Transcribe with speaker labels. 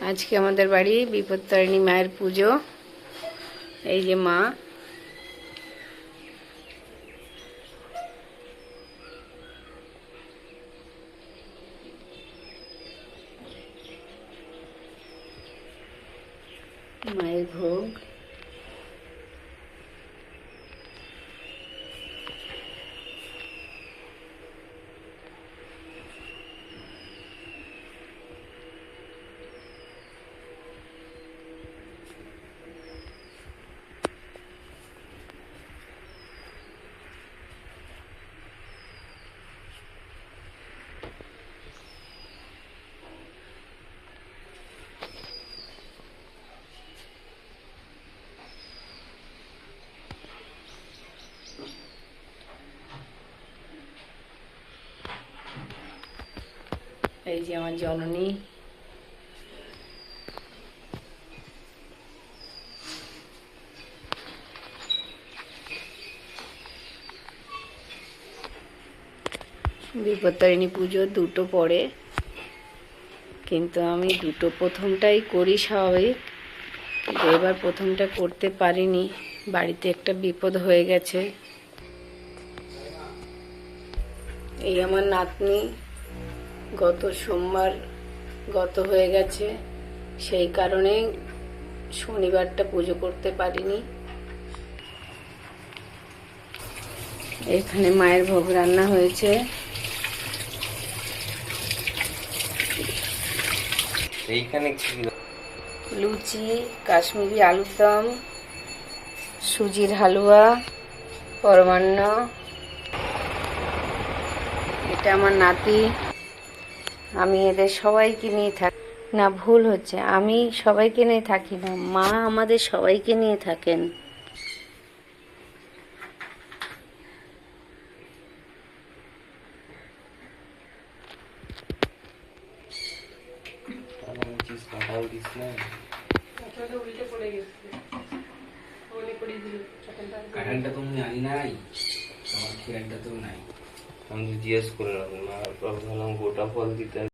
Speaker 1: আজকে আমাদের বাড়ি বিপত্তারিণী মায়ের পুজো। এই যে মা, মায়ের ভোগ। এই যে আমার জননী, বিপত্তারিণী পুজো দুটো পরে, কিন্তু আমি দুটো প্রথমটাই করি স্বাভাবিক, কিন্তু এবার প্রথমটা করতে পারিনি, বাড়িতে একটা বিপদ হয়ে গেছে। এই আমার নাতনি গত সোমবার গত হয়ে গেছে, সেই কারণে শনিবারটা পুজো করতে পারিনি। এখানে মায়ের ভোগ রান্না হয়েছে।
Speaker 2: এইখানে
Speaker 1: লুচি, কাশ্মীরি আলুর দম, সুজির হালুয়া, পরমান্ন। এটা আমার নাতি। আমি এদের সবাইকে নিয়ে থাকি না, ভুল হচ্ছে, আমি সবাইকে নিয়ে থাকি না, মা আমাদের সবাইকে নিয়ে থাকেন।
Speaker 2: কারেন্টটা তো জানি নাই, আমার খেয়ালটা তো নাই। আমি জিজ্ঞেস করে রাখবো না, ভাবলাম গোটা ফল দিতে